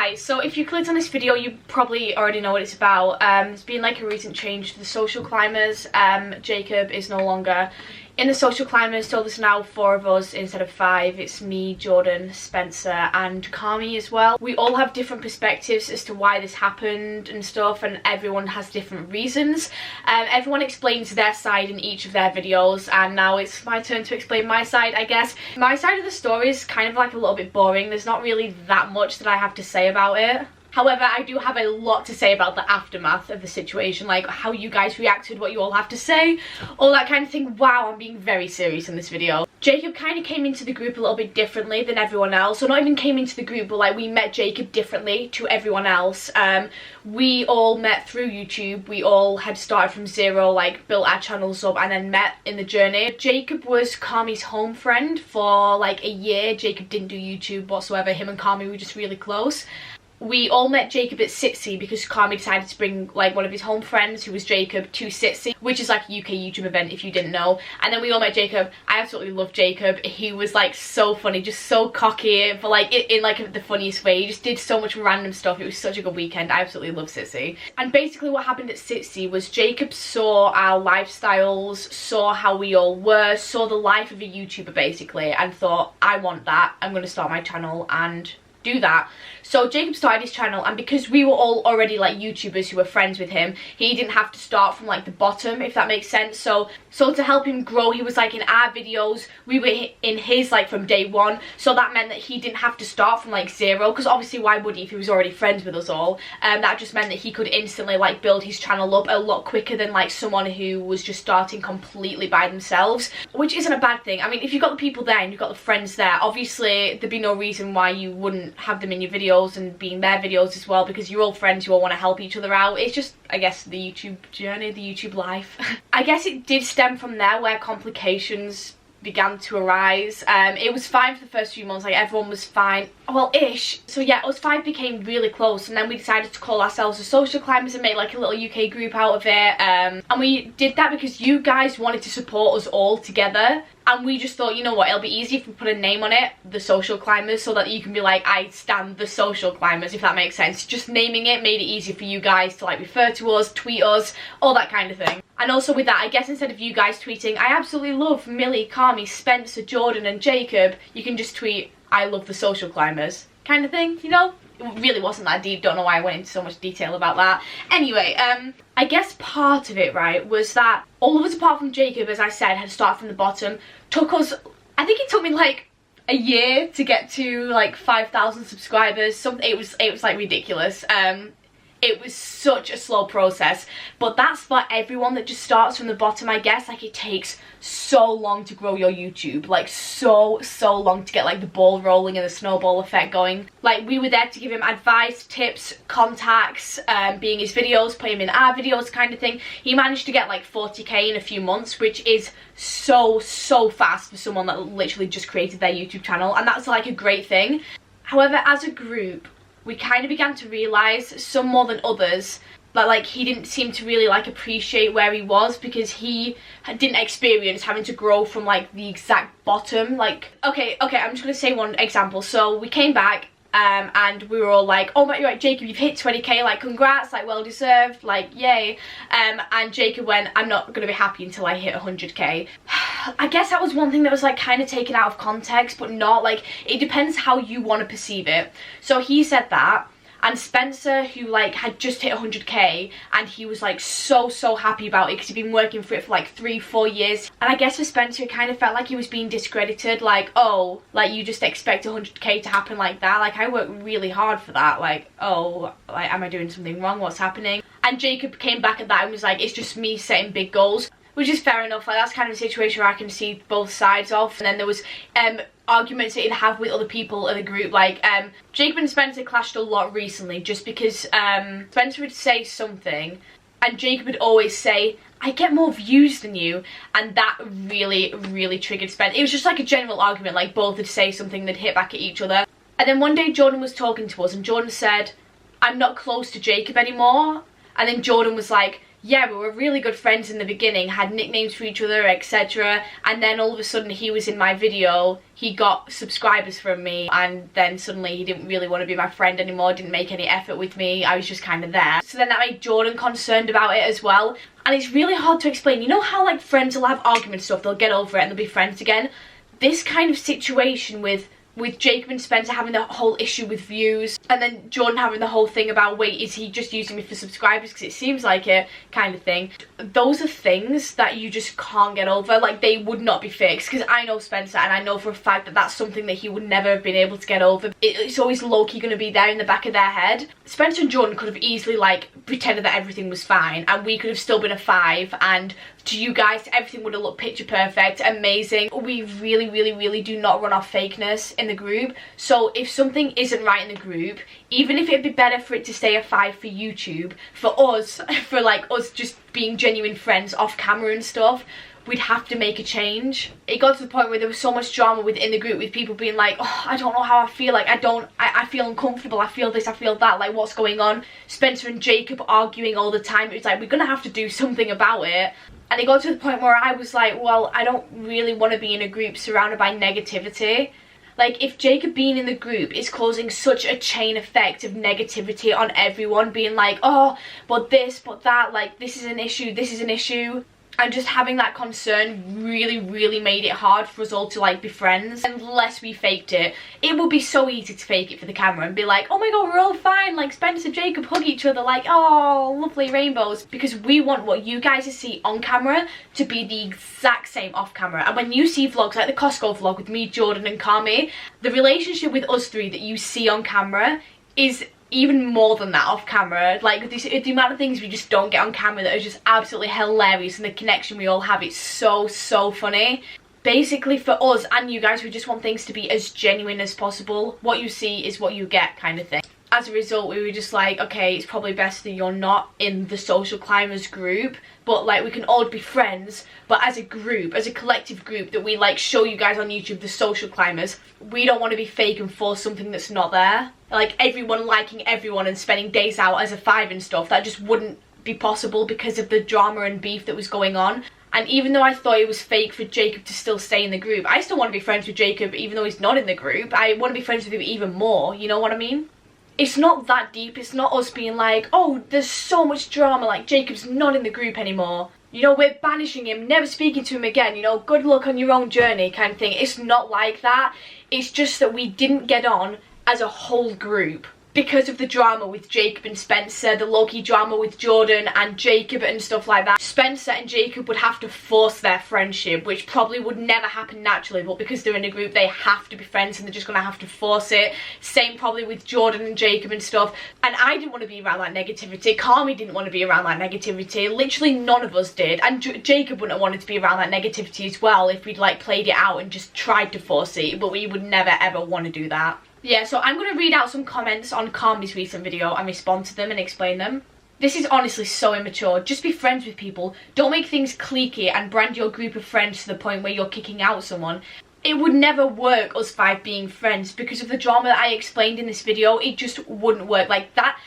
Guys, so if you clicked on this video, you probably already know what it's about. There's been like a recent change to the social climbers. Jacob is no longer in the social climbers, so there's now 4 of us instead of 5. It's me, Jordan, Spencer and Kami as well. We all have different perspectives as to why this happened and stuff, and everyone has different reasons. Everyone explains their side in each of their videos, and now it's my turn to explain my side, I guess. My side of the story is kind of like a little bit boring. There's not really that much that I have to say about it. However, I do have a lot to say about the aftermath of the situation, like how you guys reacted, what you all have to say, all that kind of thing. Wow, I'm being very serious in this video. Jacob kind of came into the group a little bit differently than everyone else. So not even came into the group, but like we met Jacob differently to everyone else. We all met through YouTube. We all had started from zero, like built our channels up and then met in the journey. Jacob was Kami's home friend for like a year. Jacob didn't do YouTube whatsoever. Him and Kami were just really close. We all met Jacob at Sitsy because Kami decided to bring like one of his home friends, who was Jacob, to Sitsy, which is like a UK YouTube event if you didn't know. And then we all met Jacob. I absolutely love Jacob. He was like so funny, just so cocky, but like in like the funniest way. He just did so much random stuff. It was such a good weekend. I absolutely love Sitsy. And basically what happened at Sitsy was Jacob saw our lifestyles, saw how we all were, saw the life of a YouTuber basically, and thought, I want that. I'm going to start my channel and do that. So Jacob started his channel, and because we were all already like YouTubers who were friends with him, he didn't have to start from like the bottom, if that makes sense. So to help him grow, he was like in our videos, we were in his like from day one, so that meant that he didn't have to start from like zero, because obviously why would he if he was already friends with us all. That just meant that he could instantly like build his channel up a lot quicker than like someone who was just starting completely by themselves, which isn't a bad thing. I mean, if you've got the people there and you've got the friends there, obviously there'd be no reason why you wouldn't have them in your videos and be in their videos as well, because you're all friends, you all want to help each other out. It's just, I guess, the YouTube journey, the YouTube life. I guess it did stem from there where complications began to arise. It was fine for the first few months, like everyone was fine, well ish. So yeah, us 5 became really close, and then we decided to call ourselves the Social Climbers and make like a little UK group out of it. And we did that because you guys wanted to support us all together, and we just thought, you know what, it'll be easy if we put a name on it, the Social Climbers, so that you can be like, I stand the Social Climbers, if that makes sense. Just naming it made it easier for you guys to like refer to us, tweet us, all that kind of thing. And also with that, I guess instead of you guys tweeting, I absolutely love Millie, Kami, Spencer, Jordan and Jacob, you can just tweet, I love the Social Climbers, kind of thing, you know? It really wasn't that deep, don't know why I went into so much detail about that. Anyway, I guess part of it, right, was that all of us apart from Jacob, as I said, had started from the bottom. Took us, I think it took me like a year to get to like 5,000 subscribers. Something, it was like ridiculous. It was such a slow process, but that's for everyone that just starts from the bottom, I guess. Like, it takes so long to grow your YouTube, like so long to get like the ball rolling and the snowball effect going. Like, we were there to give him advice, tips, contacts, being his videos, put him in our videos kind of thing. He managed to get like 40k in a few months, which is so fast for someone that literally just created their YouTube channel, and that's like a great thing. However, as a group, we kind of began to realise, some more than others, that like he didn't seem to really like appreciate where he was, because he didn't experience having to grow from like the exact bottom. Like, okay, I'm just gonna say one example. So we came back and we were all like, oh my god, Jacob, you've hit 20k, like congrats, like well deserved, like yay. And Jacob went, I'm not gonna be happy until I hit 100k. I guess that was one thing that was like kind of taken out of context, but not like, it depends how you want to perceive it. So he said that, and Spencer, who like had just hit 100k, and he was like so happy about it because he'd been working for it for like 3-4 years. And I guess for Spencer, it kind of felt like he was being discredited, like, oh, like you just expect 100k to happen like that, like I worked really hard for that, like, oh, like am I doing something wrong, what's happening? And Jacob came back at that and was like, it's just me setting big goals, which is fair enough. Like, that's kind of a situation where I can see both sides of. And then there was arguments that he'd have with other people in the group. Like, Jacob and Spencer clashed a lot recently, just because Spencer would say something and Jacob would always say, I get more views than you, and that really triggered Spencer. It was just like a general argument, like both would say something, they'd hit back at each other. And then one day Jordan was talking to us, and Jordan said, I'm not close to Jacob anymore. And then Jordan was like, yeah, we were really good friends in the beginning, had nicknames for each other, etc. And then all of a sudden he was in my video, he got subscribers from me, and then suddenly he didn't really want to be my friend anymore, didn't make any effort with me, I was just kind of there. So then that made Jordan concerned about it as well. And it's really hard to explain. You know how like friends will have arguments stuff, they'll get over it and they'll be friends again? This kind of situation with Jacob and Spencer having the whole issue with views, and then Jordan having the whole thing about, wait, is he just using me for subscribers because it seems like it, kind of thing. Those are things that you just can't get over. Like, they would not be fixed, because I know Spencer and I know for a fact that that's something that he would never have been able to get over. It's always low-key going to be there in the back of their head. Spencer and Jordan could have easily like pretended that everything was fine and we could have still been a 5, and to you guys everything would have looked picture perfect, amazing. We really do not run off fakeness in the group. So if something isn't right in the group, even if it'd be better for it to stay a 5 for YouTube, for us, for like us just being genuine friends off camera and stuff, we'd have to make a change. It got to the point where there was so much drama within the group, with people being like, oh, I don't know how I feel, like I feel uncomfortable, I feel this, I feel that, like what's going on? Spencer and Jacob arguing all the time. It was like, we're gonna have to do something about it. And it got to the point where I was like, well, I don't really want to be in a group surrounded by negativity. Like, if Jacob being in the group is causing such a chain effect of negativity on everyone, being like, oh, but this, but that, like, this is an issue, this is an issue, and just having that concern really made it hard for us all to like be friends. Unless we faked it, it would be so easy to fake it for the camera and be like, oh my god, we're all fine, like Spencer and Jacob hug each other, like, oh, lovely rainbows, because we want what you guys see on camera to be the exact same off camera. And when you see vlogs like the Costco vlog with me, Jordan and Kami, the relationship with us three that you see on camera is even more than that off camera. Like, the amount of things we just don't get on camera that are just absolutely hilarious, and the connection we all have, it's so funny. Basically, for us and you guys, we just want things to be as genuine as possible. What you see is what you get, kind of thing. As a result, we were just like, okay, it's probably best that you're not in the Social Climbers group, but like we can all be friends, but as a group, as a collective group that we like show you guys on YouTube, the Social Climbers, we don't want to be fake and force something that's not there. Like everyone liking everyone and spending days out as a 5 and stuff, that just wouldn't be possible because of the drama and beef that was going on. And even though I thought it was fake for Jacob to still stay in the group, I still want to be friends with Jacob even though he's not in the group. I want to be friends with him even more, you know what I mean? It's not that deep. It's not us being like, oh, there's so much drama, like Jacob's not in the group anymore, you know, we're banishing him, never speaking to him again, you know, good luck on your own journey kind of thing. It's not like that. It's just that we didn't get on as a whole group because of the drama with Jacob and Spencer, the low-key drama with Jordan and Jacob and stuff like that. Spencer and Jacob would have to force their friendship, which probably would never happen naturally, but because they're in a group, they have to be friends and they're just gonna have to force it. Same probably with Jordan and Jacob and stuff. And I didn't want to be around that negativity. Kami didn't want to be around that negativity. Literally none of us did. And Jacob wouldn't have wanted to be around that negativity as well if we'd like played it out and just tried to force it, but we would never ever want to do that. Yeah, so I'm going to read out some comments on Kami's recent video and respond to them and explain them. This is honestly so immature. Just be friends with people. Don't make things cliquey and brand your group of friends to the point where you're kicking out someone. It would never work, us 5 being friends, because of the drama that I explained in this video. It just wouldn't work like that.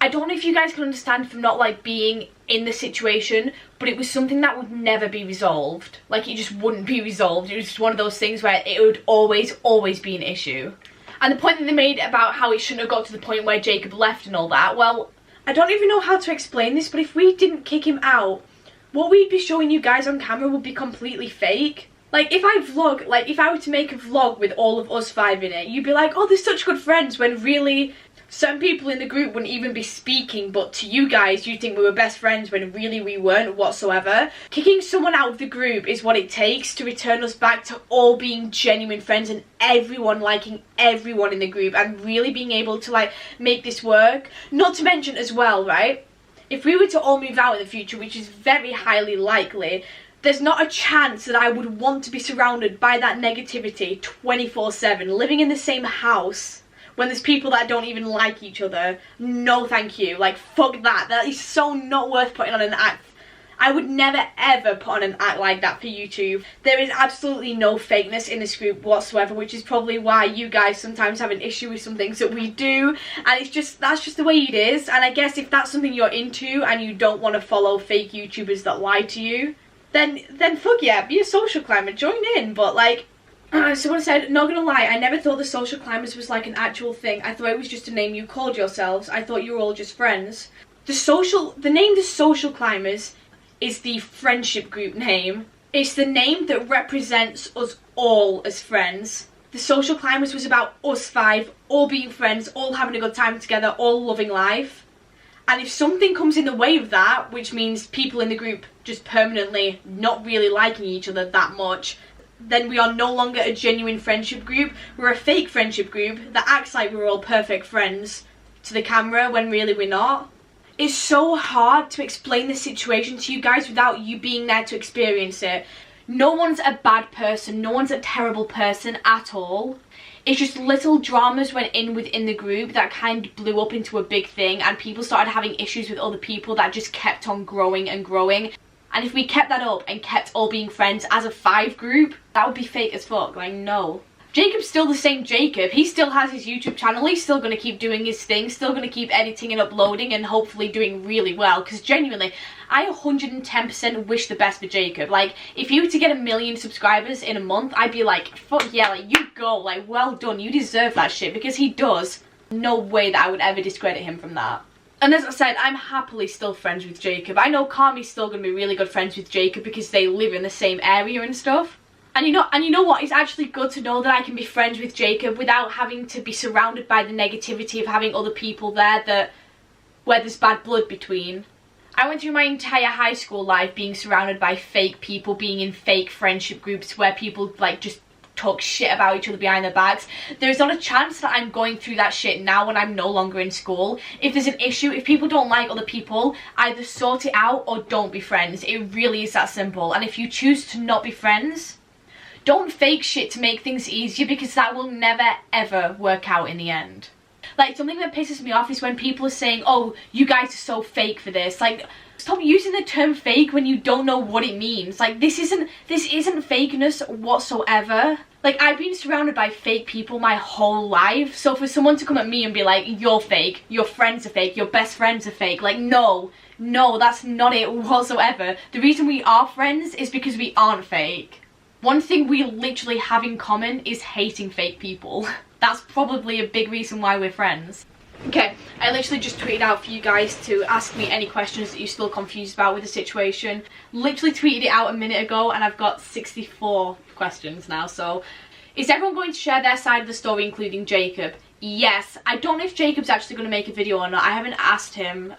I don't know if you guys can understand from not like being in the situation, but it was something that would never be resolved. Like, it just wouldn't be resolved. It was just one of those things where it would always be an issue. And the point that they made about how it shouldn't have got to the point where Jacob left and all that, well, I don't even know how to explain this, but if we didn't kick him out, what we'd be showing you guys on camera would be completely fake. Like, if I vlog, like, if I were to make a vlog with all of us 5 in it, you'd be like, oh, they're such good friends, when really certain people in the group wouldn't even be speaking, but to you guys, you think we were best friends when really we weren't whatsoever. Kicking someone out of the group is what it takes to return us back to all being genuine friends and everyone liking everyone in the group and really being able to, like, make this work. Not to mention as well, right, if we were to all move out in the future, which is very highly likely, there's not a chance that I would want to be surrounded by that negativity 24/7, living in the same house when there's people that don't even like each other. No thank you. Like, fuck that. That is so not worth putting on an act. I would never ever put on an act like that for YouTube. There is absolutely no fakeness in this group whatsoever, which is probably why you guys sometimes have an issue with some things that we do, and it's just, that's just the way it is. And I guess if that's something you're into and you don't want to follow fake YouTubers that lie to you, then fuck yeah, be a social climber, join in. But like, someone said, not gonna lie, I never thought the social climbers was like an actual thing. I thought it was just a name you called yourselves. I thought you were all just friends. The name the social climbers is the friendship group name. It's the name that represents us all as friends. The social climbers was about us five all being friends, all having a good time together, all loving life. And if something comes in the way of that, which means people in the group just permanently not really liking each other that much, then we are no longer a genuine friendship group. We're a fake friendship group that acts like we're all perfect friends to the camera when really we're not. It's so hard to explain the situation to you guys without you being there to experience it. No one's a bad person, no one's a terrible person at all. It's just little dramas went in within the group that kind of blew up into a big thing, and people started having issues with other people that just kept on growing and growing. And if we kept that up and kept all being friends as a 5 group, that would be fake as fuck, like no. Jacob's still the same Jacob. He still has his YouTube channel. He's still going to keep doing his thing. Still going to keep editing and uploading and hopefully doing really well. Because genuinely, I 110% wish the best for Jacob. Like, if you were to get 1 million subscribers in a month, I'd be like, fuck yeah, like, you go. Like, well done. You deserve that shit. Because he does. No way that I would ever discredit him from that. And as I said, I'm happily still friends with Jacob. I know Carmi's still going to be really good friends with Jacob because they live in the same area and stuff. And you know what, it's actually good to know that I can be friends with Jacob without having to be surrounded by the negativity of having other people there where there's bad blood between. I went through my entire high school life being surrounded by fake people, being in fake friendship groups where people like just talk shit about each other behind their backs. There's not a chance that I'm going through that shit now when I'm no longer in school. If there's an issue, if people don't like other people, either sort it out or don't be friends. It really is that simple. And if you choose to not be friends, don't fake shit to make things easier, because that will never ever work out in the end. Like, something that pisses me off is when people are saying, oh, you guys are so fake for this. Like, stop using the term fake when you don't know what it means. Like, this isn't fakeness whatsoever. Like, I've been surrounded by fake people my whole life. So for someone to come at me and be like, you're fake, your friends are fake, your best friends are fake. Like, no, that's not it whatsoever. The reason we are friends is because we aren't fake. One thing we literally have in common is hating fake people. That's probably a big reason why we're friends. Okay, I literally just tweeted out for you guys to ask me any questions that you're still confused about with the situation. Literally tweeted it out a minute ago and I've got 64 questions now. So, is everyone going to share their side of the story, including Jacob? Yes. I don't know if Jacob's actually going to make a video or not. I haven't asked him.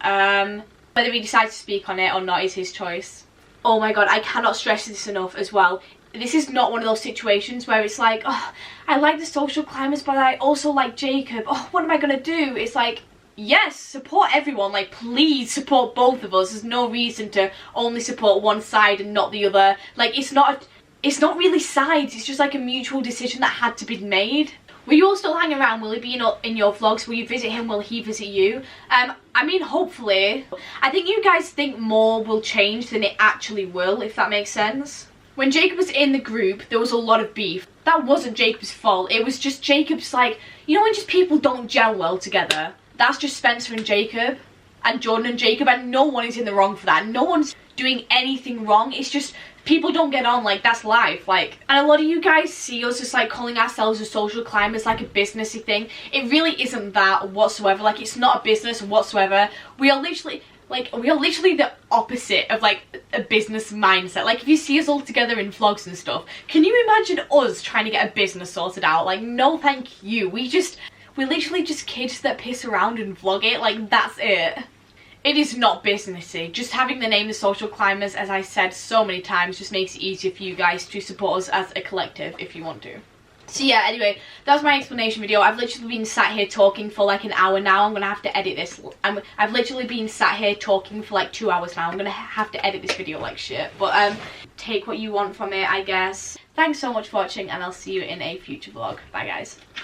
Whether he decides to speak on it or not is his choice. Oh my god, I cannot stress this enough as well. This is not one of those situations where it's like, oh, I like the social climbers, but I also like Jacob. Oh, what am I gonna do? It's like, yes, support everyone. Like, please support both of us. There's no reason to only support one side and not the other. Like, it's not really sides. It's just like a mutual decision that had to be made. Will you all still hang around? Will he be in your vlogs? Will you visit him? Will he visit you? I mean, hopefully. I think you guys think more will change than it actually will, if that makes sense. When Jacob was in the group, there was a lot of beef. That wasn't Jacob's fault. It was just Jacob's, like, you know when just people don't gel well together? That's just Spencer and Jacob, and Jordan and Jacob, and no one is in the wrong for that. No one's doing anything wrong. It's just people don't get on. Like, that's life. Like, and a lot of you guys see us just like calling ourselves a social climbers, like a businessy thing. It really isn't that whatsoever. Like, it's not a business whatsoever. We are literally the opposite of like a business mindset. Like, if you see us all together in vlogs and stuff, can you imagine us trying to get a business sorted out? Like, no thank you. We're literally just kids that piss around and vlog it. Like, that's it. It is not businessy. Just having the name the social climbers, as I said so many times, just makes it easier for you guys to support us as a collective if you want to. So yeah, anyway, that was my explanation video. I've literally been sat here talking for like an hour now. I'm gonna have to edit this. I've literally been sat here talking for like 2 hours now. I'm gonna have to edit this video like shit. But take what you want from it, I guess. Thanks so much for watching, and I'll see you in a future vlog. Bye guys.